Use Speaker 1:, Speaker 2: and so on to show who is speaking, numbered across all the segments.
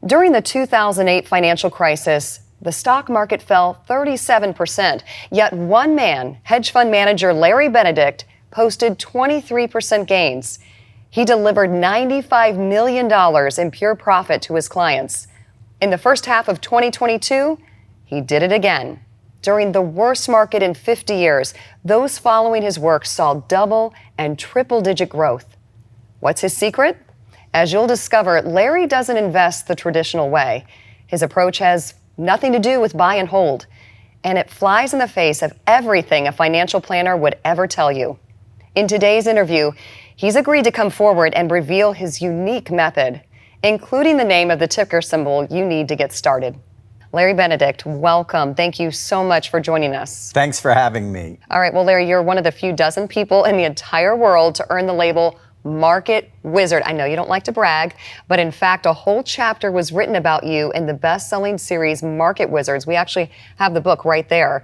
Speaker 1: During the 2008 financial crisis, the stock market fell 37%, yet one man, hedge fund manager Larry Benedict, posted 23% gains. He delivered $95 million in pure profit to his clients. In the first half of 2022, he did it again. During the worst market in 50 years, those following his work saw double and triple-digit growth. What's his secret? As you'll discover, Larry doesn't invest the traditional way. His approach has nothing to do with buy and hold, and it flies in the face of everything a financial planner would ever tell you. In today's interview, he's agreed to come forward and reveal his unique method, including the name of the ticker symbol you need to get started. Larry Benedict, welcome. Thank you so much for joining us.
Speaker 2: Thanks for having me.
Speaker 1: All right, well, Larry, you're one of the few dozen people in the entire world to earn the label Market Wizard. I know you don't like to brag, but in fact, a whole chapter was written about you in the best-selling series Market Wizards. We actually have the book right there.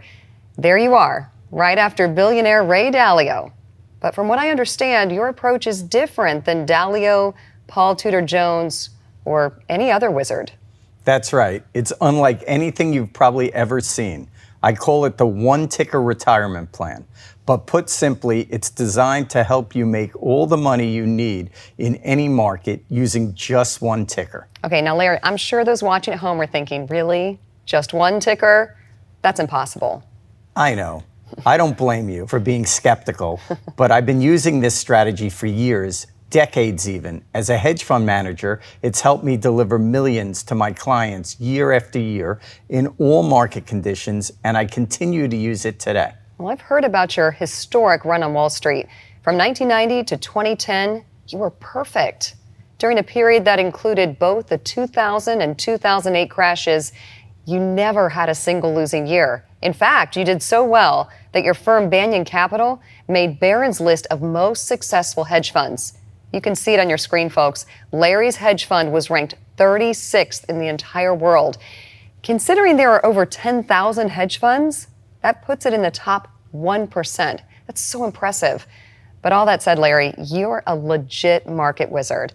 Speaker 1: There you are, right after billionaire Ray Dalio. But from what I understand, your approach is different than Dalio, Paul Tudor Jones, or any other wizard.
Speaker 2: That's right. It's unlike anything you've probably ever seen. I call it the one-ticker retirement plan. But put simply, it's designed to help you make all the money you need in any market using just one ticker.
Speaker 1: Okay, now Larry, I'm sure those watching at home are thinking, really? Just one ticker? That's impossible.
Speaker 2: I know. I don't blame you for being skeptical, but I've been using this strategy for years, decades even. As a hedge fund manager, it's helped me deliver millions to my clients year after year in all market conditions, and I continue to use it today.
Speaker 1: Well, I've heard about your historic run on Wall Street. From 1990 to 2010, you were perfect. During a period that included both the 2000 and 2008 crashes, you never had a single losing year. In fact, you did so well that your firm Banyan Capital made Barron's list of most successful hedge funds. You can see it on your screen, folks. Larry's hedge fund was ranked 36th in the entire world. Considering there are over 10,000 hedge funds, that puts it in the top 1%. That's so impressive. But all that said, Larry, you're a legit market wizard.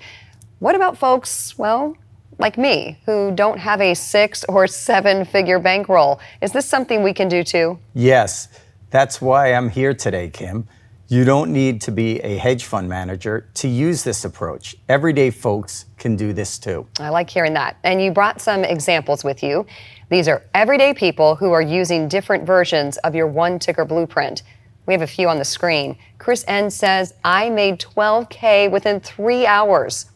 Speaker 1: What about folks, well, like me, who don't have a 6 or 7-figure bankroll? Is this something we can do too?
Speaker 2: Yes, that's why I'm here today, Kim. You don't need to be a hedge fund manager to use this approach. Everyday folks can do this too.
Speaker 1: I like hearing that. And you brought some examples with you. These are everyday people who are using different versions of your one ticker blueprint. We have a few on the screen. Chris N says, I made $12K within 3 hours.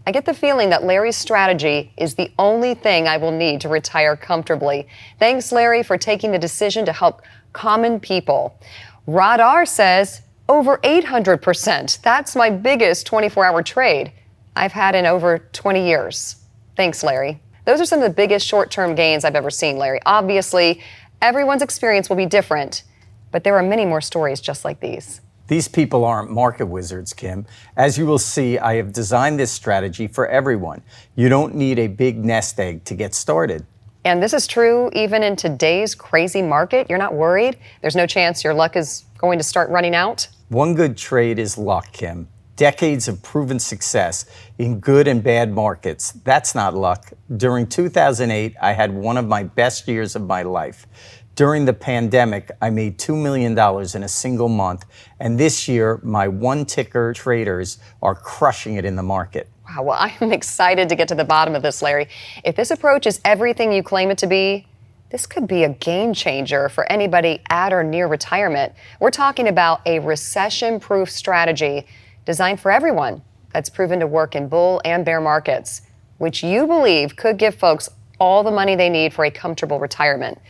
Speaker 1: I get the feeling that Larry's strategy is the only thing I will need to retire comfortably. Thanks, Larry, for taking the decision to help common people. Rod R says, over 800%. That's my biggest 24-hour trade I've had in over 20 years. Thanks, Larry. Those are some of the biggest short-term gains I've ever seen, Larry. Obviously, everyone's experience will be different, but there are many more stories just like these.
Speaker 2: These people aren't market wizards, Kim. As you will see, I have designed this strategy for everyone. You don't need a big nest egg to get started.
Speaker 1: And this is true even in today's crazy market. You're not worried? There's no chance your luck is going to start running out?
Speaker 2: One good trade is luck, Kim. Decades of proven success in good and bad markets. That's not luck. During 2008, I had one of my best years of my life. During the pandemic, I made $2 million in a single month. And this year, my one-ticker traders are crushing it in the market.
Speaker 1: Wow, well, I'm excited to get to the bottom of this, Larry. If this approach is everything you claim it to be, this could be a game changer for anybody at or near retirement. We're talking about a recession-proof strategy designed for everyone that's proven to work in bull and bear markets, which you believe could give folks all the money they need for a comfortable retirement.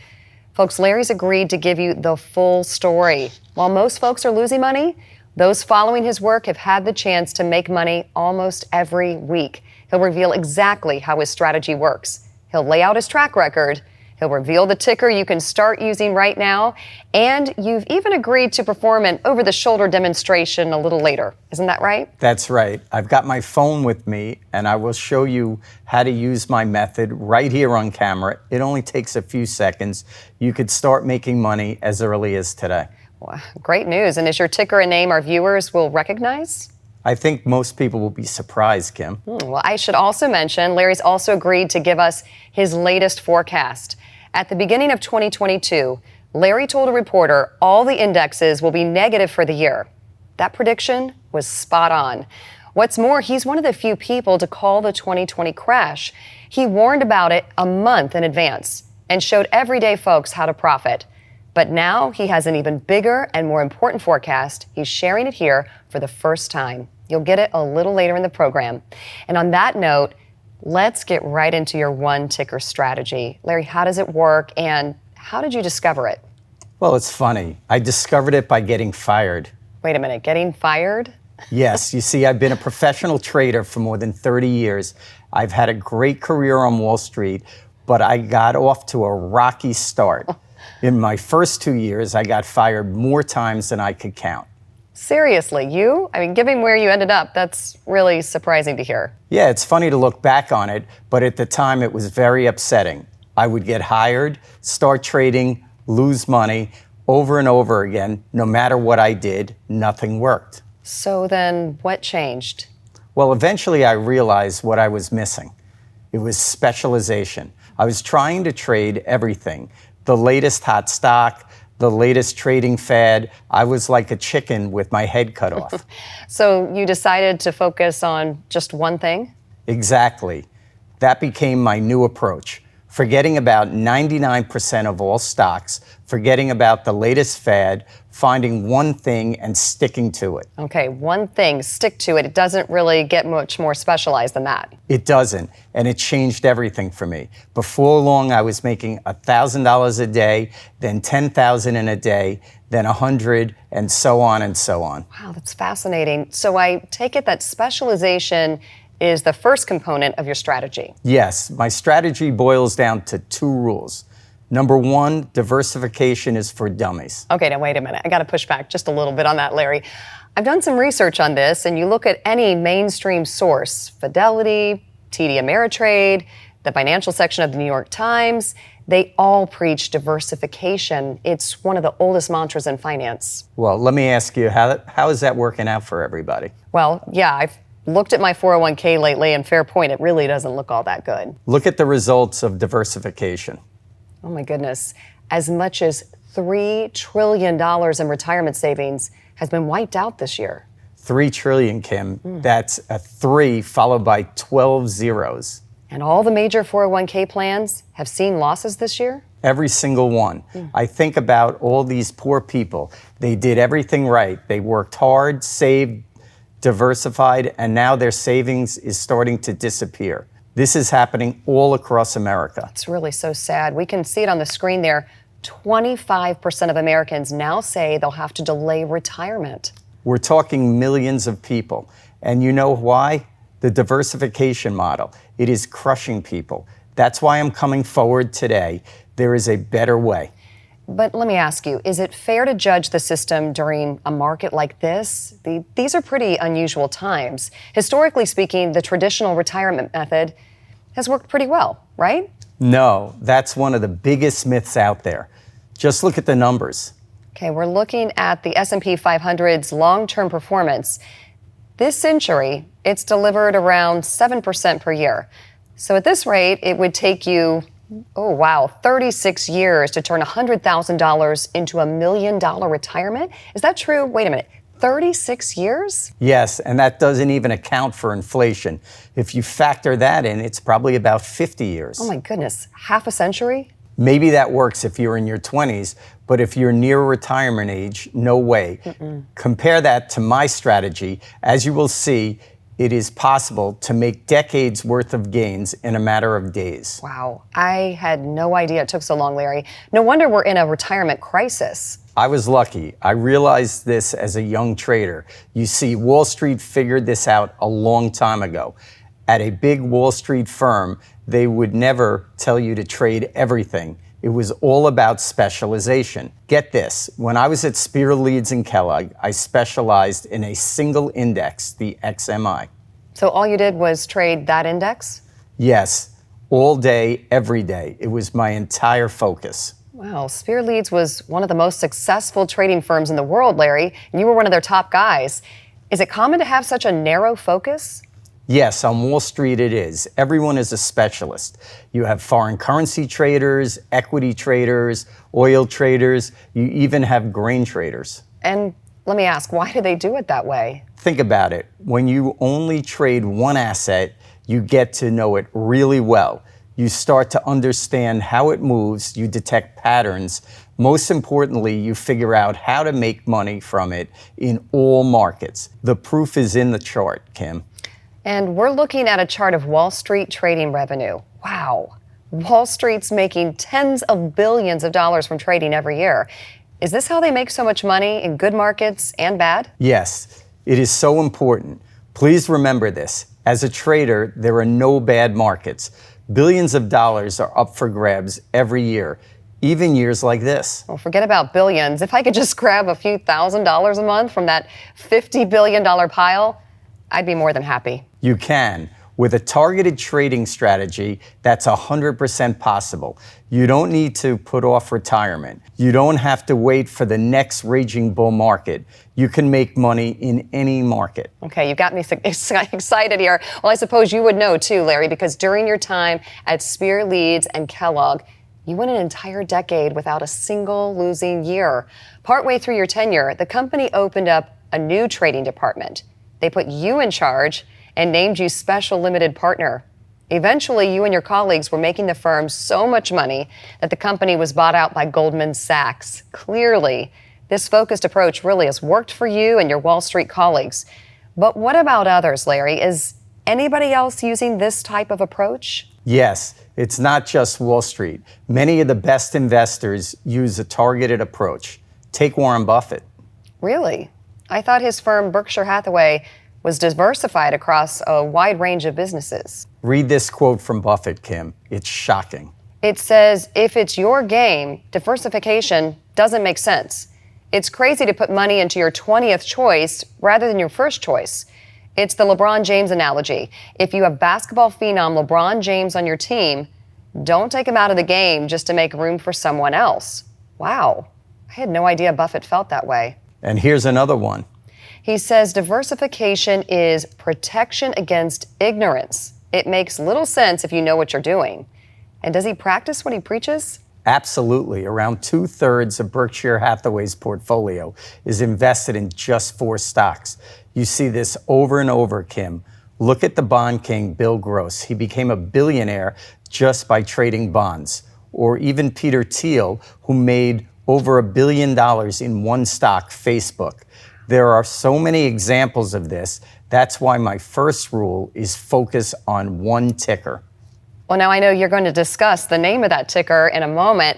Speaker 1: Folks, Larry's agreed to give you the full story. While most folks are losing money, those following his work have had the chance to make money almost every week. He'll reveal exactly how his strategy works. He'll lay out his track record. He'll reveal the ticker you can start using right now. And you've even agreed to perform an over-the-shoulder demonstration a little later. Isn't that right?
Speaker 2: That's right. I've got my phone with me, and I will show you how to use my method right here on camera. It only takes a few seconds. You could start making money as early as today.
Speaker 1: Wow, great news. And is your ticker a name our viewers will recognize?
Speaker 2: I think most people will be surprised, Kim.
Speaker 1: Well, I should also mention, Larry's also agreed to give us his latest forecast. At the beginning of 2022, Larry told a reporter all the indexes will be negative for the year. That prediction was spot on. What's more, he's one of the few people to call the 2020 crash. He warned about it a month in advance and showed everyday folks how to profit. But now he has an even bigger and more important forecast. He's sharing it here for the first time. You'll get it a little later in the program. And on that note, let's get right into your one ticker strategy. Larry, how does it work and how did you discover it?
Speaker 2: Well, it's funny. I discovered it by getting fired.
Speaker 1: Wait a minute, getting fired?
Speaker 2: Yes, you see, I've been a professional trader for more than 30 years. I've had a great career on Wall Street, but I got off to a rocky start. In my first 2 years, I got fired more times than I could count.
Speaker 1: Seriously, you? I mean, given where you ended up, that's really surprising to hear.
Speaker 2: Yeah, it's funny to look back on it, but at the time it was very upsetting. I would get hired, start trading, lose money over and over again. No matter what I did, nothing worked.
Speaker 1: So then what changed?
Speaker 2: Well, eventually I realized what I was missing. It was specialization. I was trying to trade everything. The latest hot stock, the latest trading fad. I was like a chicken with my head cut off.
Speaker 1: So you decided to focus on just one thing?
Speaker 2: Exactly. That became my new approach. Forgetting about 99% of all stocks, forgetting about the latest fad, finding one thing and sticking to it.
Speaker 1: Okay, one thing, stick to it. It doesn't really get much more specialized than that.
Speaker 2: It doesn't, and it changed everything for me. Before long, I was making $1,000 a day, then $10,000 in a day, then $100, and so on and so on.
Speaker 1: Wow, that's fascinating. So I take it that specialization is the first component of your strategy.
Speaker 2: Yes, my strategy boils down to 2 rules. Number 1, diversification is for dummies.
Speaker 1: Okay, now wait a minute. I got to push back just a little bit on that, Larry. I've done some research on this, and you look at any mainstream source, Fidelity, TD Ameritrade, the financial section of the New York Times, they all preach diversification. It's one of the oldest mantras in finance.
Speaker 2: Well, let me ask you, how is that working out for everybody?
Speaker 1: Well, yeah, I've looked at my 401k lately, and fair point, it really doesn't look all that good.
Speaker 2: Look at the results of diversification.
Speaker 1: Oh my goodness. As much as $3 trillion in retirement savings has been wiped out this year.
Speaker 2: 3 trillion, Kim. That's a 3 followed by 12 zeros.
Speaker 1: And all the major 401k plans have seen losses this year?
Speaker 2: Every single one. I think about all these poor people. They did everything right. They worked hard, saved, diversified, and now their savings is starting to disappear. This is happening all across America.
Speaker 1: It's really so sad. We can see it on the screen there. 25% of Americans now say they'll have to delay retirement.
Speaker 2: We're talking millions of people. And you know why? The diversification model. It is crushing people. That's why I'm coming forward today. There is a better way.
Speaker 1: But let me ask you, is it fair to judge the system during a market like this? These are pretty unusual times. Historically speaking, the traditional retirement method has worked pretty well, right?
Speaker 2: No, that's one of the biggest myths out there. Just look at the numbers.
Speaker 1: Okay, we're looking at the S&P 500's long-term performance. This century, it's delivered around 7% per year. So at this rate, it would take you 36 years to turn $100,000 into $1 million retirement? Is that true? Wait a minute, 36 years?
Speaker 2: Yes, and that doesn't even account for inflation. If you factor that in, it's probably about 50 years.
Speaker 1: Oh my goodness, half a century?
Speaker 2: Maybe that works if you're in your 20s, but if you're near retirement age, no way. Compare that to my strategy. As you will see, it is possible to make decades worth of gains in a matter of days.
Speaker 1: Wow, I had no idea it took so long, Larry. No wonder we're in a retirement crisis.
Speaker 2: I was lucky. I realized this as a young trader. You see, Wall Street figured this out a long time ago. At a big Wall Street firm, they would never tell you to trade everything. It was all about specialization. Get this, when I was at Spear, Leeds and Kellogg, I specialized in a single index, the XMI.
Speaker 1: So all you did was trade that index?
Speaker 2: Yes, all day, every day. It was my entire focus.
Speaker 1: Wow, Spear Leeds was one of the most successful trading firms in the world, Larry, and you were one of their top guys. Is it common to have such a narrow focus?
Speaker 2: Yes, on Wall Street it is. Everyone is a specialist. You have foreign currency traders, equity traders, oil traders, you even have grain traders.
Speaker 1: And let me ask, why do they do it that way?
Speaker 2: Think about it. When you only trade one asset, you get to know it really well. You start to understand how it moves, you detect patterns. Most importantly, you figure out how to make money from it in all markets. The proof is in the chart, Kim.
Speaker 1: And we're looking at a chart of Wall Street trading revenue. Wow. Wall Street's making tens of billions of dollars from trading every year. Is this how they make so much money in good markets and bad?
Speaker 2: Yes, it is so important. Please remember this. As a trader, there are no bad markets. Billions of dollars are up for grabs every year, even years like this.
Speaker 1: Well, forget about billions. If I could just grab a few $1,000s a month from that $50 billion pile, I'd be more than happy.
Speaker 2: You can. With a targeted trading strategy, that's 100% possible. You don't need to put off retirement. You don't have to wait for the next raging bull market. You can make money in any market.
Speaker 1: Okay, you got me excited here. Well, I suppose you would know too, Larry, because during your time at Spear Leeds and Kellogg, you went an entire decade without a single losing year. Partway through your tenure, the company opened up a new trading department. They put you in charge and named you special limited partner. Eventually, you and your colleagues were making the firm so much money that the company was bought out by Goldman Sachs. Clearly, this focused approach really has worked for you and your Wall Street colleagues. But what about others, Larry? Is anybody else using this type of approach?
Speaker 2: Yes, it's not just Wall Street. Many of the best investors use a targeted approach. Take Warren Buffett.
Speaker 1: Really? I thought his firm, Berkshire Hathaway, was diversified across a wide range of businesses.
Speaker 2: Read this quote from Buffett, Kim. It's shocking.
Speaker 1: It says, if it's your game, diversification doesn't make sense. It's crazy to put money into your 20th choice rather than your first choice. It's the LeBron James analogy. If you have basketball phenom LeBron James on your team, don't take him out of the game just to make room for someone else. Wow, I had no idea Buffett felt that way.
Speaker 2: And here's another one.
Speaker 1: He says diversification is protection against ignorance. It makes little sense if you know what you're doing. And does he practice what he preaches?
Speaker 2: Absolutely. Around 2/3 of Berkshire Hathaway's portfolio is invested in just 4 stocks. You see this over and over, Kim. Look at the bond king, Bill Gross. He became a billionaire just by trading bonds. Or even Peter Thiel, who made over $1 billion in one stock, Facebook. There are so many examples of this. That's why my first rule is focus on one ticker.
Speaker 1: Well, now I know you're going to discuss the name of that ticker in a moment,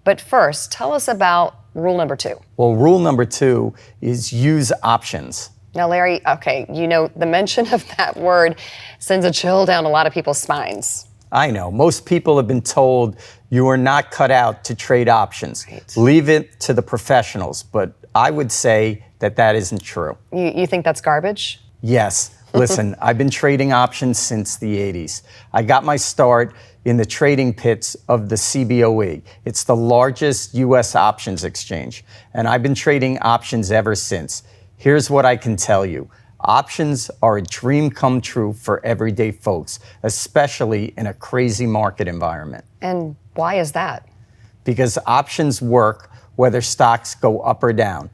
Speaker 1: but first, tell us about rule number 2.
Speaker 2: Well, rule number 2 is use options.
Speaker 1: Now, Larry, okay, you know, the mention of that word sends a chill down a lot of people's spines.
Speaker 2: I know. Most people have been told you are not cut out to trade options.
Speaker 1: Right.
Speaker 2: Leave it to the professionals, but I would say that isn't true.
Speaker 1: You think that's garbage?
Speaker 2: Yes. Listen, I've been trading options since the 80s. I got my start in the trading pits of the CBOE. It's the largest U.S. options exchange, and I've been trading options ever since. Here's what I can tell you. Options are a dream come true for everyday folks, especially in a crazy market environment.
Speaker 1: And why is that?
Speaker 2: Because options work whether stocks go up or down.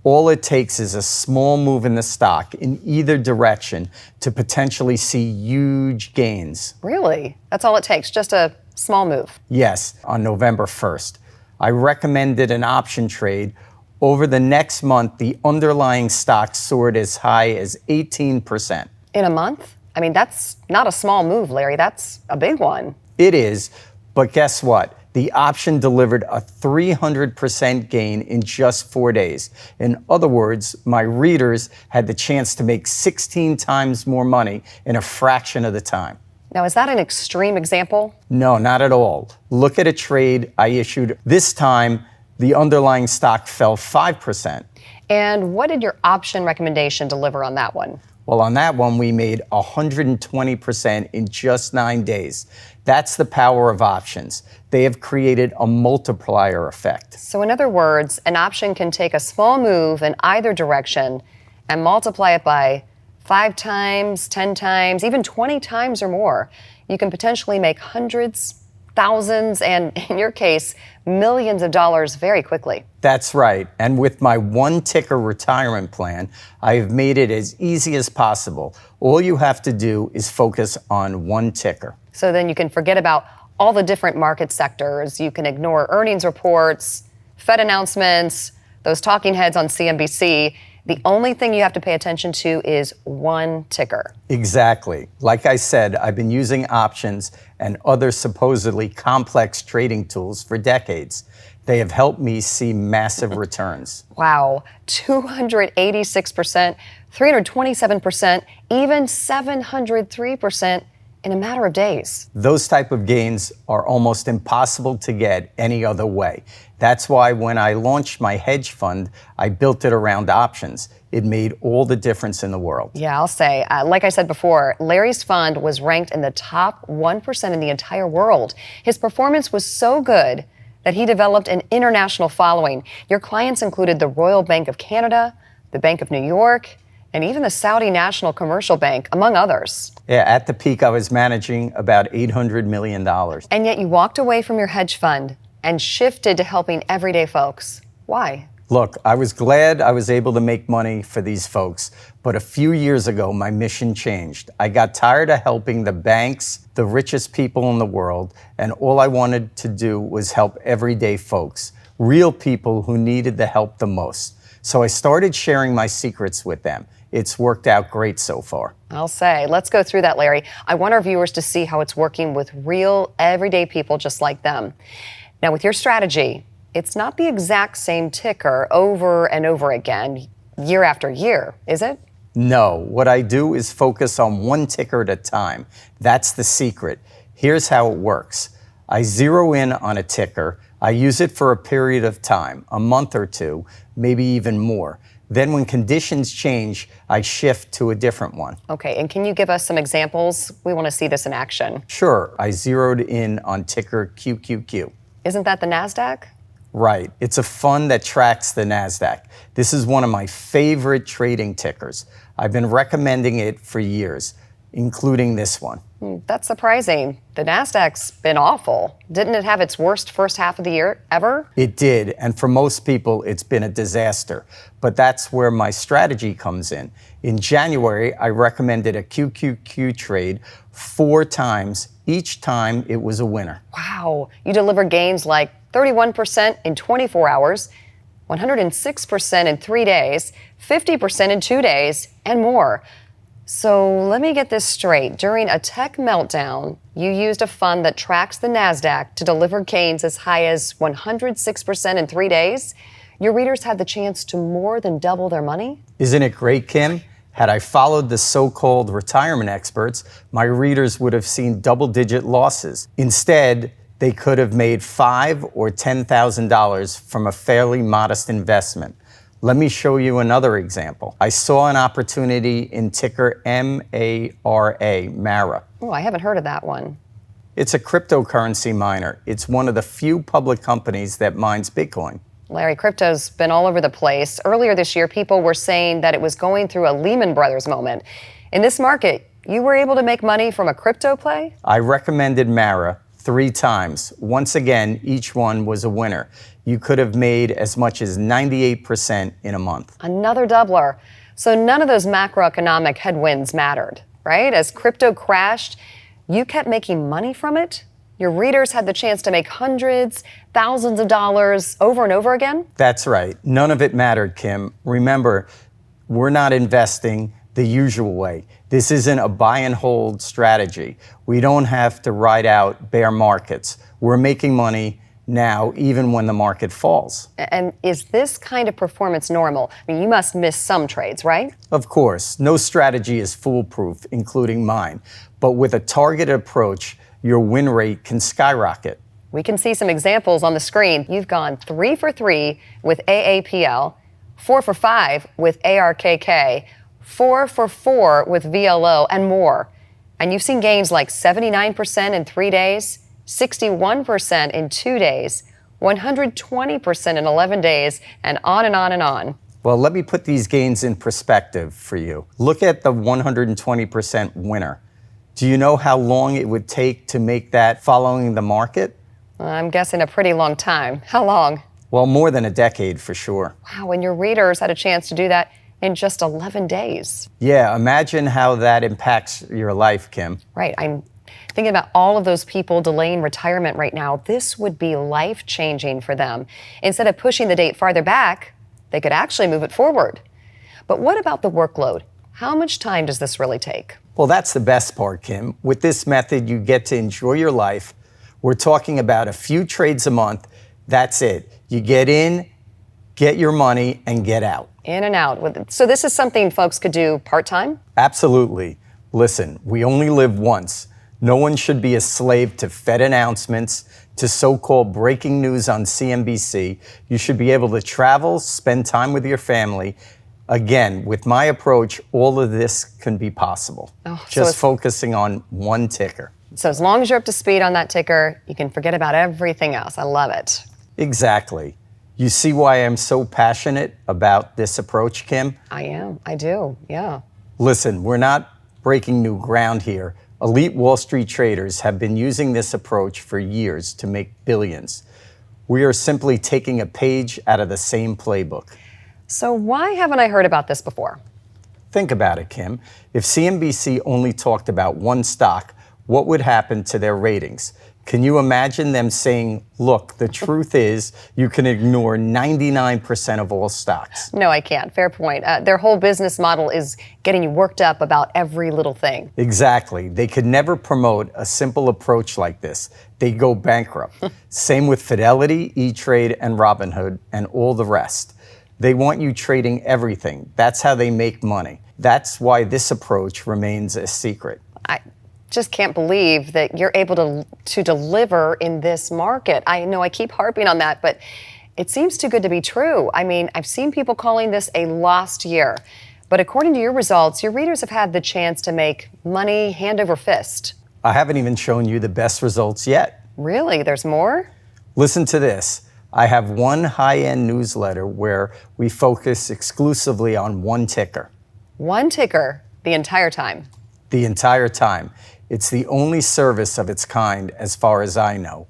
Speaker 2: All it takes is a small move in the stock in either direction to potentially see huge gains.
Speaker 1: Really? That's all it takes, just a small move?
Speaker 2: Yes, on November 1st. I recommended an option trade. Over the next month, the underlying stock soared as high as 18%.
Speaker 1: In a month? I mean, that's not a small move, Larry. That's a big one.
Speaker 2: It is, but guess what? The option delivered a 300% gain in just 4 days. In other words, my readers had the chance to make 16 times more money in a fraction of the time.
Speaker 1: Now, is that an extreme example?
Speaker 2: No, not at all. Look at a trade I issued. This time, the underlying stock fell 5%.
Speaker 1: And what did your option recommendation deliver on that one?
Speaker 2: Well, on that one, we made 120% in just 9 days. That's the power of options. They have created a multiplier effect.
Speaker 1: So in other words, an option can take a small move in either direction and multiply it by 5 times, 10 times, even 20 times or more, you can potentially make hundreds, thousands, and in your case, millions of dollars very quickly.
Speaker 2: That's right. And with my one ticker retirement plan, I have made it as easy as possible. All you have to do is focus on one ticker.
Speaker 1: So then you can forget about all the different market sectors. You can ignore earnings reports, Fed announcements, those talking heads on CNBC. The only thing you have to pay attention to is one ticker.
Speaker 2: Exactly. Like I said, I've been using options and other supposedly complex trading tools for decades. They have helped me see massive returns.
Speaker 1: Wow, 286%, 327%, even 703% in a matter of days.
Speaker 2: Those type of gains are almost impossible to get any other way. That's why when I launched my hedge fund, I built it around options. It made all the difference in the world.
Speaker 1: Yeah, I'll say, like I said before, Larry's fund was ranked in the top 1% in the entire world. His performance was so good that he developed an international following. Your clients included the Royal Bank of Canada, the Bank of New York, and even the Saudi National Commercial Bank, among others.
Speaker 2: Yeah, at the peak, I was managing about $800 million.
Speaker 1: And yet you walked away from your hedge fund and shifted to helping everyday folks. Why?
Speaker 2: Look, I was glad I was able to make money for these folks, but a few years ago, my mission changed. I got tired of helping the banks, the richest people in the world, and all I wanted to do was help everyday folks, real people who needed the help the most. So I started sharing my secrets with them. It's worked out great so far.
Speaker 1: I'll say. Let's go through that, Larry. I want our viewers to see how it's working with real, everyday people just like them. Now, with your strategy, it's not the exact same ticker over and over again, year after year, is it?
Speaker 2: No, what I do is focus on one ticker at a time. That's the secret. Here's how it works. I zero in on a ticker. I use it for a period of time, a month or two, maybe even more. Then when conditions change, I shift to a different one.
Speaker 1: Okay, and can you give us some examples? We want to see this in action.
Speaker 2: Sure, I zeroed in on ticker QQQ.
Speaker 1: Isn't that the NASDAQ?
Speaker 2: Right, it's a fund that tracks the NASDAQ. This is one of my favorite trading tickers. I've been recommending it for years, including this one.
Speaker 1: That's surprising. The NASDAQ's been awful. Didn't it have its worst first half of the year ever?
Speaker 2: It did, and for most people, it's been a disaster. But that's where my strategy comes in. In January, I recommended a QQQ trade 4 times. Each time, it was a winner.
Speaker 1: Wow. You delivered gains like 31% in 24 hours, 106% in 3 days, 50% in 2 days, and more. So let me get this straight. During a tech meltdown, you used a fund that tracks the NASDAQ to deliver gains as high as 106% in 3 days. Your readers had the chance to more than double their money?
Speaker 2: Isn't it great, Kim? Had I followed the so-called retirement experts, my readers would have seen double-digit losses. Instead, they could have made $5,000 or $10,000 from a fairly modest investment. Let me show you another example. I saw an opportunity in ticker MARA, MARA.
Speaker 1: Oh, I haven't heard of that one.
Speaker 2: It's a cryptocurrency miner. It's one of the few public companies that mines Bitcoin.
Speaker 1: Larry, crypto's been all over the place. Earlier this year, people were saying that it was going through a Lehman Brothers moment. In this market, you were able to make money from a crypto play?
Speaker 2: I recommended MARA 3 times. Once again, each one was a winner. You could have made as much as 98% in a month.
Speaker 1: Another doubler. So none of those macroeconomic headwinds mattered, right? As crypto crashed, you kept making money from it? Your readers had the chance to make hundreds, thousands of dollars over and over again?
Speaker 2: That's right. None of it mattered, Kim. Remember, we're not investing the usual way. This isn't a buy and hold strategy. We don't have to ride out bear markets. We're making money now, even when the market falls.
Speaker 1: And is this kind of performance normal? I mean, you must miss some trades, right?
Speaker 2: Of course, no strategy is foolproof, including mine. But with a targeted approach, your win rate can skyrocket.
Speaker 1: We can see some examples on the screen. You've gone 3 for 3 with AAPL, 4 for 5 with ARKK, 4 for 4 with VLO, and more. And you've seen gains like 79% in 3 days, 61% in 2 days, 120% in 11 days, and on and on and on.
Speaker 2: Well, let me put these gains in perspective for you. Look at the 120% winner. Do you know how long it would take to make that following the market?
Speaker 1: I'm guessing a pretty long time. How long?
Speaker 2: Well, more than a decade for sure.
Speaker 1: Wow, and your readers had a chance to do that in just 11 days.
Speaker 2: Yeah, imagine how that impacts your life, Kim.
Speaker 1: Right, I'm thinking about all of those people delaying retirement right now. This would be life-changing for them. Instead of pushing the date farther back, they could actually move it forward. But what about the workload? How much time does this really take?
Speaker 2: Well, that's the best part, Kim. With this method, you get to enjoy your life. We're talking about a few trades a month. That's it. You get in, get your money, and get out.
Speaker 1: In and out. So this is something folks could do part-time?
Speaker 2: Absolutely. Listen, we only live once. No one should be a slave to Fed announcements, to so-called breaking news on CNBC. You should be able to travel, spend time with your family. Again, with my approach, all of this can be possible. Just focusing on one ticker.
Speaker 1: So as long as you're up to speed on that ticker, you can forget about everything else. I love it.
Speaker 2: Exactly. You see why I'm so passionate about this approach, Kim?
Speaker 1: I am. I do. Yeah.
Speaker 2: Listen, we're not breaking new ground here. Elite Wall Street traders have been using this approach for years to make billions. We are simply taking a page out of the same playbook.
Speaker 1: So why haven't I heard about this before?
Speaker 2: Think about it, Kim. If CNBC only talked about one stock, what would happen to their ratings? Can you imagine them saying, look, the truth is you can ignore 99% of all stocks?
Speaker 1: No, I can't. Fair point. Their whole business model is getting you worked up about every little thing.
Speaker 2: Exactly. They could never promote a simple approach like this. They go bankrupt. Same with Fidelity, E-Trade, and Robinhood, and all the rest. They want you trading everything. That's how they make money. That's why this approach remains a secret.
Speaker 1: I just can't believe that you're able to deliver in this market. I know I keep harping on that, but it seems too good to be true. I mean, I've seen people calling this a lost year. But according to your results, your readers have had the chance to make money hand over fist.
Speaker 2: I haven't even shown you the best results yet.
Speaker 1: Really? There's more?
Speaker 2: Listen to this. I have one high-end newsletter where we focus exclusively on one ticker.
Speaker 1: One ticker the entire time?
Speaker 2: The entire time. It's the only service of its kind as far as I know.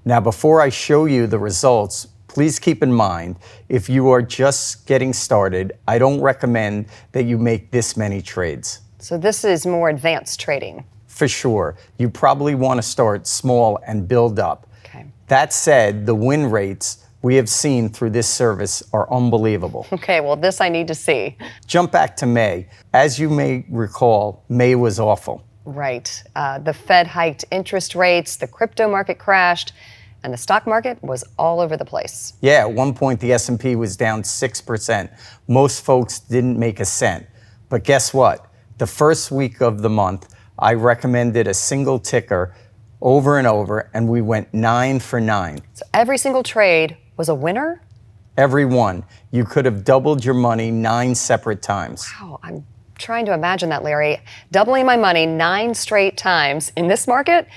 Speaker 2: Now, before I show you the results, please keep in mind, if you are just getting started, I don't recommend that you make this many trades.
Speaker 1: So this is more advanced trading?
Speaker 2: For sure. You probably want to start small and build up.
Speaker 1: Okay.
Speaker 2: That said, the win rates we have seen through this service are unbelievable.
Speaker 1: Okay, well, this I need to see.
Speaker 2: Jump back to May. As you may recall, May was awful.
Speaker 1: Right. The Fed hiked interest rates, the crypto market crashed, and the stock market was all over the place.
Speaker 2: Yeah, at one point the S&P was down 6%. Most folks didn't make a cent. But guess what? The first week of the month, I recommended a single ticker over and over, and we went 9 for 9.
Speaker 1: So every single trade was a winner?
Speaker 2: Every one. You could have doubled your money 9 separate times.
Speaker 1: Wow, I'm trying to imagine that, Larry. Doubling my money 9 straight times in this market?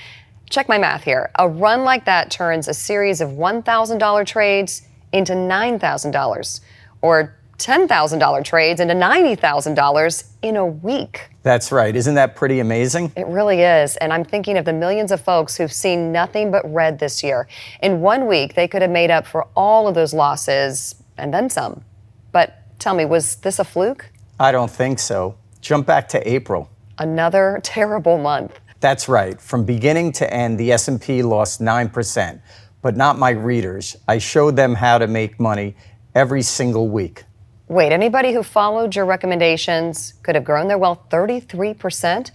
Speaker 1: Check my math here. A run like that turns a series of $1,000 trades into $9,000, or $10,000 trades into $90,000 in a week.
Speaker 2: That's right. Isn't that pretty amazing?
Speaker 1: It really is. And I'm thinking of the millions of folks who've seen nothing but red this year. In 1 week, they could have made up for all of those losses and then some. But tell me, was this a fluke?
Speaker 2: I don't think so. Jump back to April.
Speaker 1: Another terrible month.
Speaker 2: That's right. From beginning to end, the S&P lost 9%. But not my readers. I showed them how to make money every single week.
Speaker 1: Wait, anybody who followed your recommendations could have grown their wealth 33%?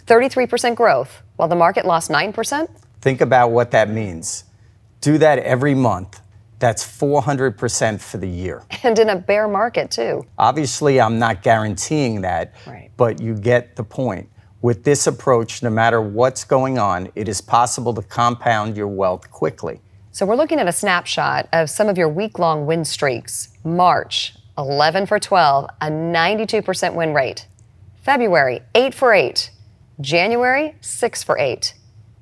Speaker 1: 33% growth, while the market lost 9%?
Speaker 2: Think about what that means. Do that every month. That's 400% for the year.
Speaker 1: And in a bear market, too.
Speaker 2: Obviously, I'm not guaranteeing that,
Speaker 1: Right.
Speaker 2: but you get the point. With this approach, no matter what's going on, it is possible to compound your wealth quickly.
Speaker 1: So we're looking at a snapshot of some of your week-long win streaks. March, 11 for 12, a 92% win rate. February, 8 for 8. January, 6 for 8.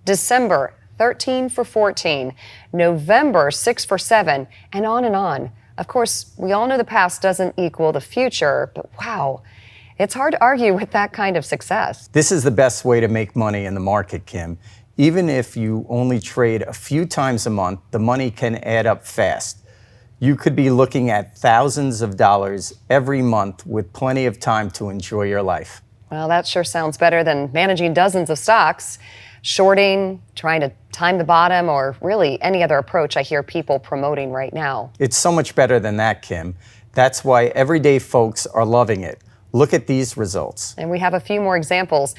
Speaker 1: December, 13 for 14. November, 6 for 7, and on, Of course, we all know the past doesn't equal the future, but wow, it's hard to argue with that kind of success.
Speaker 2: This is the best way to make money in the market, Kim. Even if you only trade a few times a month, the money can add up fast. You could be looking at thousands of dollars every month with plenty of time to enjoy your life.
Speaker 1: Well, that sure sounds better than managing dozens of stocks, shorting, trying to time the bottom, or really any other approach I hear people promoting right now.
Speaker 2: It's so much better than that, Kim. That's why everyday folks are loving it. Look at these results.
Speaker 1: And we have a few more examples.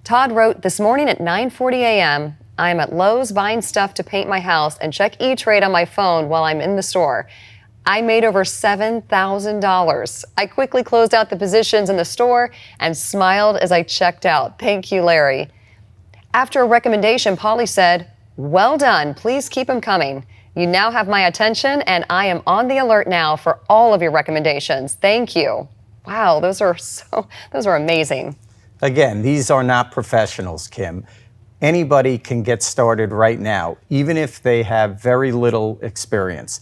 Speaker 1: Todd wrote, this morning at 9:40 a.m., I'm at Lowe's buying stuff to paint my house and check E-Trade on my phone while I'm in the store. I made over $7,000. I quickly closed out the positions in the store and smiled as I checked out. Thank you, Larry. After a recommendation, Polly said, well done. Please keep them coming. You now have my attention, and I am on the alert now for all of your recommendations. Thank you. Wow, those are amazing.
Speaker 2: Again, these are not professionals, Kim. Anybody can get started right now, even if they have very little experience.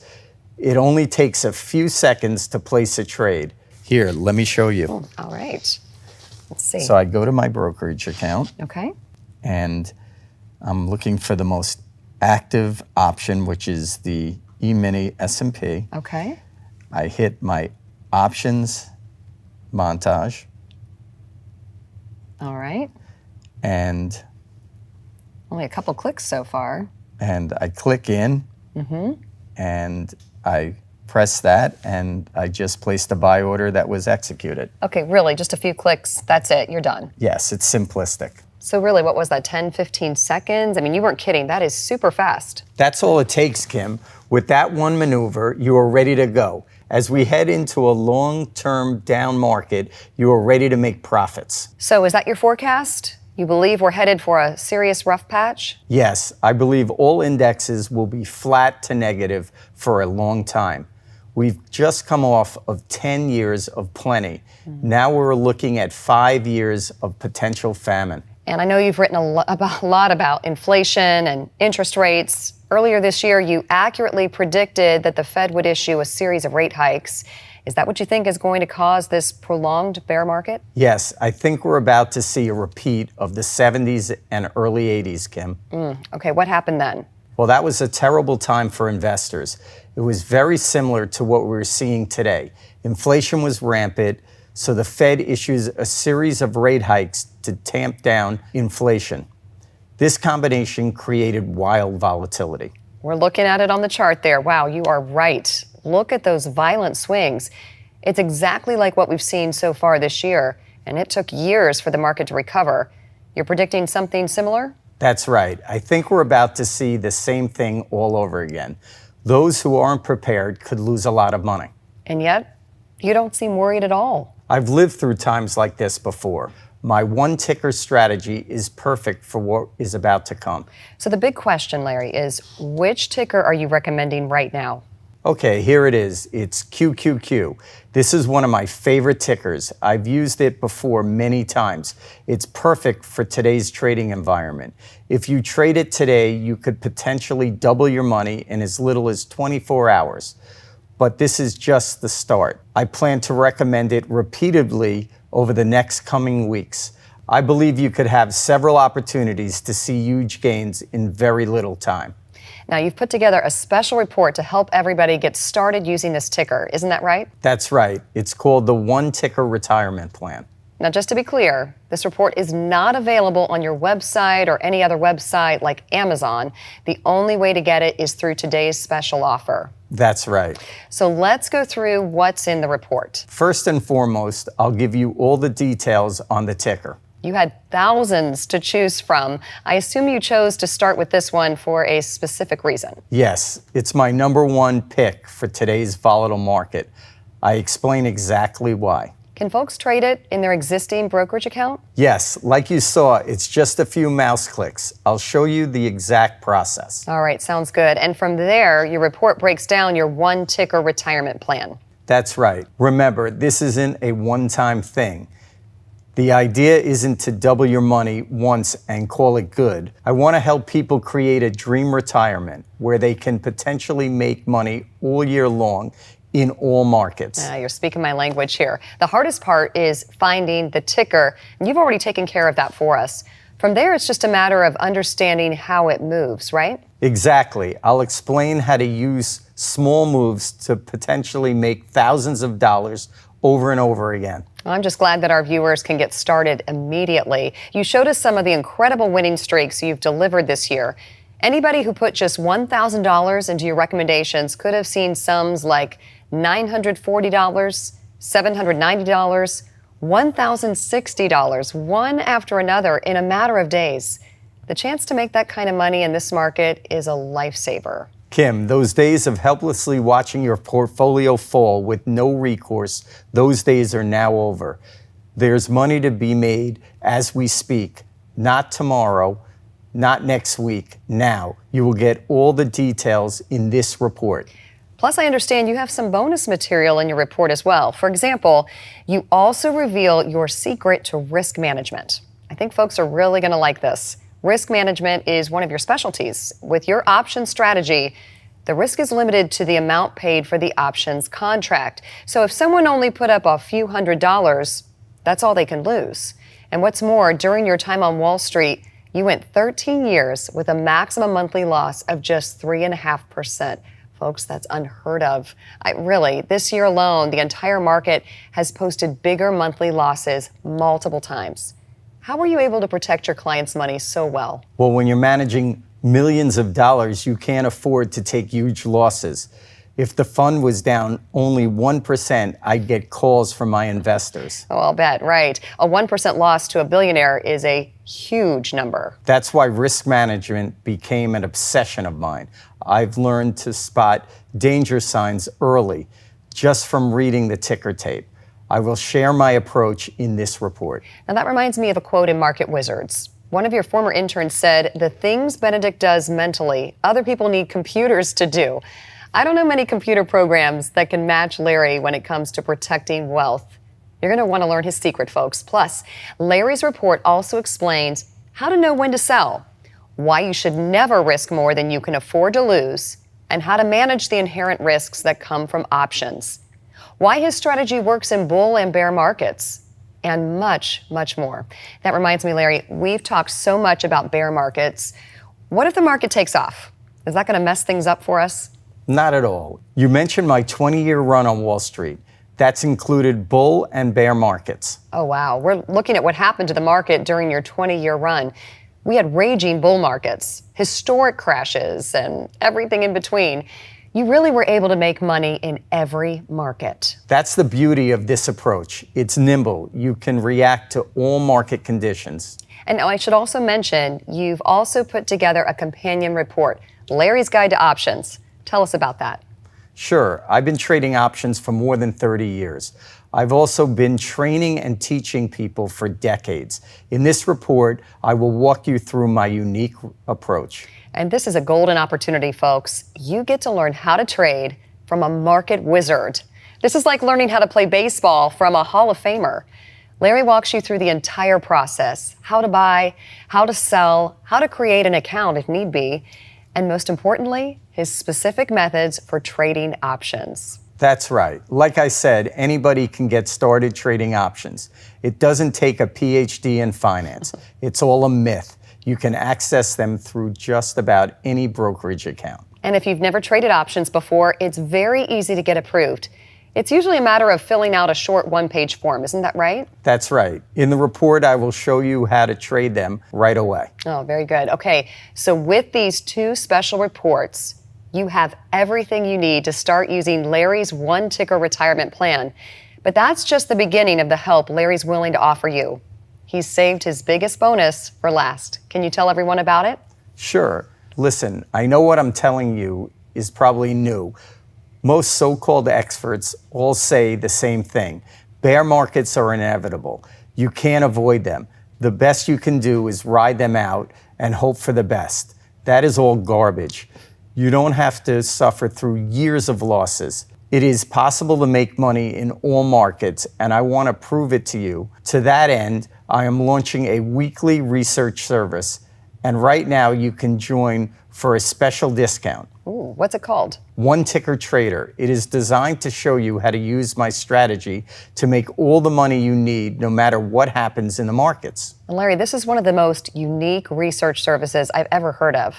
Speaker 2: It only takes a few seconds to place a trade. Here, let me show you.
Speaker 1: Oh, all right. Let's see.
Speaker 2: So I go to my brokerage account.
Speaker 1: Okay.
Speaker 2: And I'm looking for the most active option, which is the E-mini S&P.
Speaker 1: Okay.
Speaker 2: I hit my options montage.
Speaker 1: All right.
Speaker 2: And
Speaker 1: only a couple clicks so far.
Speaker 2: And I click in. And I press that, and I just placed a buy order that was executed.
Speaker 1: Okay, really, just a few clicks, that's it, you're done.
Speaker 2: Yes, it's simplistic.
Speaker 1: So really, what was that, 10, 15 seconds? I mean, you weren't kidding, that is super fast.
Speaker 2: That's all it takes, Kim. With that one maneuver, you are ready to go. As we head into a long-term down market, you are ready to make profits.
Speaker 1: So is that your forecast? You believe we're headed for a serious rough patch?
Speaker 2: Yes, I believe all indexes will be flat to negative for a long time. We've just come off of 10 years of plenty. Now we're looking at 5 years of potential famine.
Speaker 1: And I know you've written a lot about inflation and interest rates. Earlier this year, you accurately predicted that the Fed would issue a series of rate hikes. Is that what you think is going to cause this prolonged bear market?
Speaker 2: Yes, I think we're about to see a repeat of the 70s and early 80s, Kim.
Speaker 1: Okay, what happened then?
Speaker 2: Well, that was a terrible time for investors. It was very similar to what we're seeing today. Inflation was rampant, so the Fed issues a series of rate hikes to tamp down inflation. This combination created wild volatility.
Speaker 1: We're looking at it on the chart there. Wow, you are right. Look at those violent swings. It's exactly like what we've seen so far this year, and it took years for the market to recover. You're predicting something similar?
Speaker 2: That's right. I think we're about to see the same thing all over again. Those who aren't prepared could lose a lot of money.
Speaker 1: And yet, you don't seem worried at all.
Speaker 2: I've lived through times like this before. My one-ticker strategy is perfect for what is about to come.
Speaker 1: So the big question, Larry, is which ticker are you recommending right now?
Speaker 2: Okay, here it is. It's QQQ. This is one of my favorite tickers. I've used it before many times. It's perfect for today's trading environment. If you trade it today, you could potentially double your money in as little as 24 hours. But this is just the start. I plan to recommend it repeatedly over the next coming weeks. I believe you could have several opportunities to see huge gains in very little time.
Speaker 1: Now, you've put together a special report to help everybody get started using this ticker. Isn't that right?
Speaker 2: That's right. It's called the One Ticker Retirement Plan.
Speaker 1: Now, just to be clear, this report is not available on your website or any other website like Amazon. The only way to get it is through today's special offer.
Speaker 2: That's right.
Speaker 1: So let's go through what's in the report.
Speaker 2: First and foremost, I'll give you all the details on the ticker.
Speaker 1: You had thousands to choose from. I assume you chose to start with this one for a specific reason.
Speaker 2: Yes, it's my number one pick for today's volatile market. I explain exactly why.
Speaker 1: Can folks trade it in their existing brokerage account?
Speaker 2: Yes, like you saw, it's just a few mouse clicks. I'll show you the exact process.
Speaker 1: All right, sounds good. And from there, your report breaks down your one ticker retirement plan.
Speaker 2: That's right. Remember, this isn't a one-time thing. The idea isn't to double your money once and call it good. I want to help people create a dream retirement where they can potentially make money all year long in all markets.
Speaker 1: You're speaking my language here. The hardest part is finding the ticker, and you've already taken care of that for us. From there, it's just a matter of understanding how it moves, right?
Speaker 2: Exactly. I'll explain how to use small moves to potentially make thousands of dollars over and over again.
Speaker 1: I'm just glad that our viewers can get started immediately. You showed us some of the incredible winning streaks you've delivered this year. Anybody who put just $1,000 into your recommendations could have seen sums like $940, $790, $1,060, one after another in a matter of days. The chance to make that kind of money in this market is a lifesaver.
Speaker 2: Kim, those days of helplessly watching your portfolio fall with no recourse, those days are now over. There's money to be made as we speak, not tomorrow, not next week, now. You will get all the details in this report.
Speaker 1: Plus, I understand you have some bonus material in your report as well. For example, you also reveal your secret to risk management. I think folks are really going to like this. Risk management is one of your specialties. With your option strategy, the risk is limited to the amount paid for the options contract. So if someone only put up a few $100s, that's all they can lose. And what's more, during your time on Wall Street, you went 13 years with a maximum monthly loss of just 3.5%. Folks, that's unheard of. This year alone, the entire market has posted bigger monthly losses multiple times. How were you able to protect your clients' money so well?
Speaker 2: Well, when you're managing millions of dollars, you can't afford to take huge losses. If the fund was down only 1%, I'd get calls from my investors.
Speaker 1: Oh, I'll bet, right. A 1% loss to a billionaire is a huge number.
Speaker 2: That's why risk management became an obsession of mine. I've learned to spot danger signs early just from reading the ticker tape. I will share my approach in this report.
Speaker 1: Now that reminds me of a quote in Market Wizards. One of your former interns said, "The things Benedict does mentally, other people need computers to do." I don't know many computer programs that can match Larry when it comes to protecting wealth. You're going to want to learn his secret, folks. Plus, Larry's report also explains how to know when to sell, why you should never risk more than you can afford to lose, and how to manage the inherent risks that come from options, why his strategy works in bull and bear markets, and much, much more. That reminds me, Larry, we've talked so much about bear markets. What if the market takes off? Is that going to mess things up for us?
Speaker 2: Not at all. You mentioned my 20-year run on Wall Street. That's included bull and bear markets.
Speaker 1: Oh, wow. We're looking at what happened to the market during your 20-year run. We had raging bull markets, historic crashes, and everything in between. You really were able to make money in every market.
Speaker 2: That's the beauty of this approach. It's nimble. You can react to all market conditions.
Speaker 1: And I should also mention, you've also put together a companion report, Larry's Guide to Options. Tell us about that.
Speaker 2: Sure. I've been trading options for more than 30 years. I've also been training and teaching people for decades. In this report, I will walk you through my unique approach.
Speaker 1: And this is a golden opportunity, folks. You get to learn how to trade from a market wizard. This is like learning how to play baseball from a Hall of Famer. Larry walks you through the entire process, how to buy, how to sell, how to create an account if need be, and most importantly, his specific methods for trading options.
Speaker 2: That's right. Like I said, anybody can get started trading options. It doesn't take a PhD in finance. It's all a myth. You can access them through just about any brokerage account.
Speaker 1: And if you've never traded options before, it's very easy to get approved. It's usually a matter of filling out a short one-page form, isn't that right?
Speaker 2: That's right. In the report, I will show you how to trade them right away.
Speaker 1: Oh, very good. Okay, so with these two special reports, you have everything you need to start using Larry's one-ticker retirement plan. But that's just the beginning of the help Larry's willing to offer you. He's saved his biggest bonus for last. Can you tell everyone about it?
Speaker 2: Sure. Listen, I know what I'm telling you is probably new. Most so-called experts all say the same thing. Bear markets are inevitable. You can't avoid them. The best you can do is ride them out and hope for the best. That is all garbage. You don't have to suffer through years of losses. It is possible to make money in all markets, and I want to prove it to you. To that end, I am launching a weekly research service, and right now you can join for a special discount.
Speaker 1: Ooh. interesting. What's it called?
Speaker 2: One Ticker Trader. It is designed to show you how to use my strategy to make all the money you need no matter what happens in the markets.
Speaker 1: And Larry, this is one of the most unique research services I've ever heard of.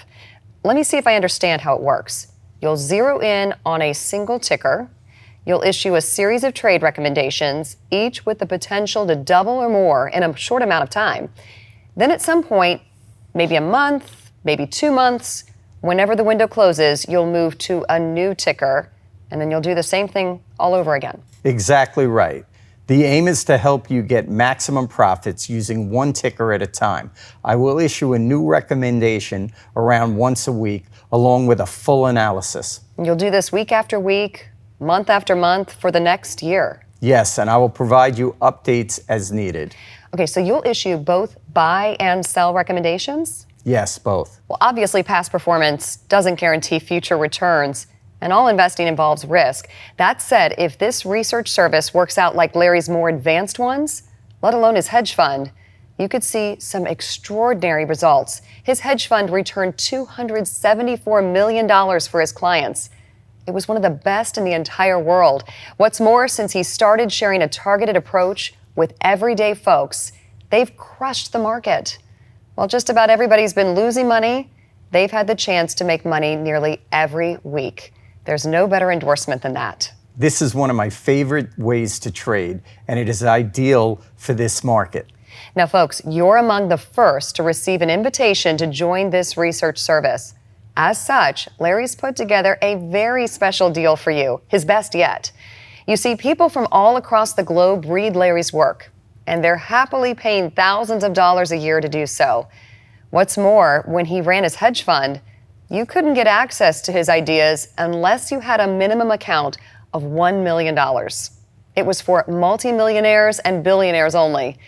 Speaker 1: Let me see if I understand how it works. You'll zero in on a single ticker. You'll issue a series of trade recommendations, each with the potential to double or more in a short amount of time. Then at some point, maybe a month, maybe 2 months, whenever the window closes, you'll move to a new ticker, and then you'll do the same thing all over again.
Speaker 2: Exactly right. The aim is to help you get maximum profits using one ticker at a time. I will issue a new recommendation around once a week, along with a full analysis.
Speaker 1: You'll do this week after week, month after month for the next year.
Speaker 2: Yes, and I will provide you updates as needed.
Speaker 1: Okay, so you'll issue both buy and sell recommendations?
Speaker 2: Yes, both.
Speaker 1: Well, obviously, past performance doesn't guarantee future returns, and all investing involves risk. That said, if this research service works out like Larry's more advanced ones, let alone his hedge fund, you could see some extraordinary results. His hedge fund returned $274 million for his clients. It was one of the best in the entire world. What's more, since he started sharing a targeted approach with everyday folks, they've crushed the market. While just about everybody's been losing money, they've had the chance to make money nearly every week. There's no better endorsement than that.
Speaker 2: This is one of my favorite ways to trade, and it is ideal for this market.
Speaker 1: Now, folks, you're among the first to receive an invitation to join this research service. As such, Larry's put together a very special deal for you, his best yet. You see, people from all across the globe read Larry's work, and they're happily paying thousands of dollars a year to do so. What's more, when he ran his hedge fund, you couldn't get access to his ideas unless you had a minimum account of $1 million. It was for multimillionaires and billionaires only.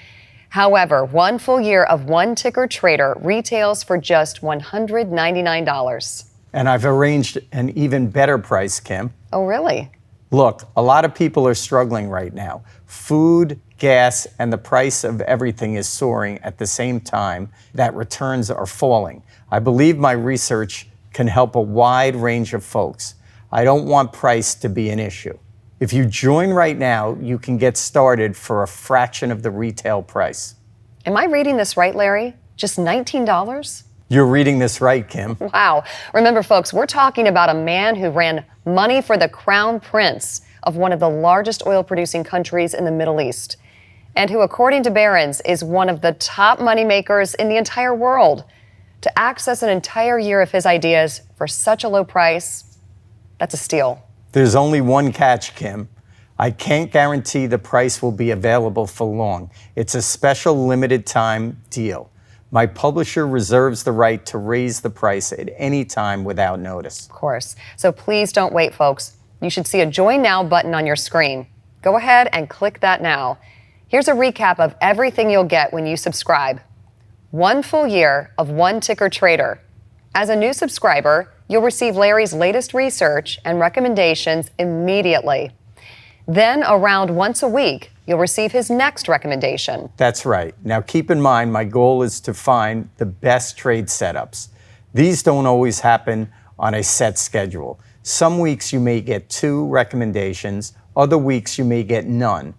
Speaker 1: However, 1 full year of One Ticker Trader retails for just $199.
Speaker 2: And I've arranged an even better price, Kim.
Speaker 1: Oh, really?
Speaker 2: Look, a lot of people are struggling right now. Food, gas, and the price of everything is soaring at the same time that returns are falling. I believe my research can help a wide range of folks. I don't want price to be an issue. If you join right now, you can get started for a fraction of the retail price.
Speaker 1: Am I reading this right, Larry? Just $19?
Speaker 2: You're reading this right, Kim.
Speaker 1: Wow. Remember, folks, we're talking about a man who ran money for the crown prince of one of the largest oil-producing countries in the Middle East, and who, according to Barron's, is one of the top moneymakers in the entire world. To access an entire year of his ideas for such a low price, that's a steal.
Speaker 2: There's only one catch, Kim. I can't guarantee the price will be available for long. It's a special limited time deal. My publisher reserves the right to raise the price at any time without notice.
Speaker 1: Of course. So please don't wait, folks. You should see a Join Now button on your screen. Go ahead and click that now. Here's a recap of everything you'll get when you subscribe. 1 full year of One Ticker Trader. As a new subscriber, you'll receive Larry's latest research and recommendations immediately. Then, around once a week, you'll receive his next recommendation.
Speaker 2: That's right. Now keep in mind, my goal is to find the best trade setups. These don't always happen on a set schedule. Some weeks you may get 2 recommendations, other weeks you may get none.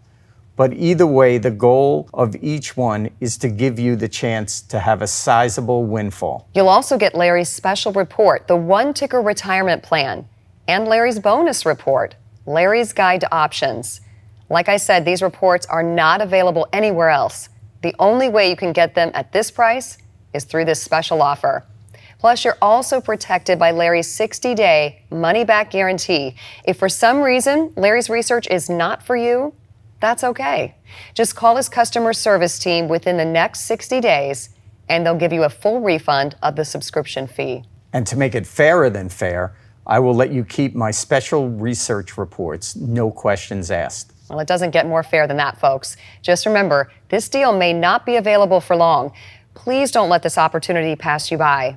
Speaker 2: But either way, the goal of each one is to give you the chance to have a sizable windfall.
Speaker 1: You'll also get Larry's special report, the One Ticker Retirement Plan, and Larry's bonus report, Larry's Guide to Options. Like I said, these reports are not available anywhere else. The only way you can get them at this price is through this special offer. Plus, you're also protected by Larry's 60-day money-back guarantee. If for some reason Larry's research is not for you, that's okay. Just call his customer service team within the next 60 days, and they'll give you a full refund of the subscription fee.
Speaker 2: And to make it fairer than fair, I will let you keep my special research reports, no questions asked.
Speaker 1: Well, it doesn't get more fair than that, folks. Just remember, this deal may not be available for long. Please don't let this opportunity pass you by.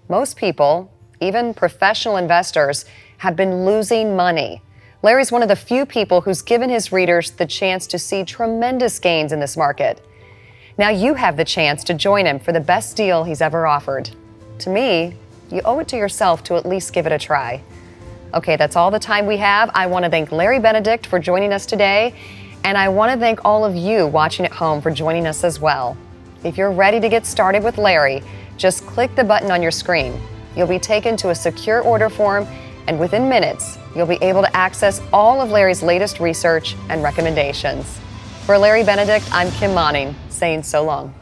Speaker 1: Most people, even professional investors, have been losing money. Larry's one of the few people who's given his readers the chance to see tremendous gains in this market. Now you have the chance to join him for the best deal he's ever offered. To me, You owe it to yourself to at least give it a try. Okay, that's all the time we have. I want to thank Larry Benedict for joining us today, and I want to thank all of you watching at home for joining us as well. If you're ready to get started with Larry, just click the button on your screen. You'll be taken to a secure order form, and within minutes, you'll be able to access all of Larry's latest research and recommendations. For Larry Benedict, I'm Kim Monning, saying so long.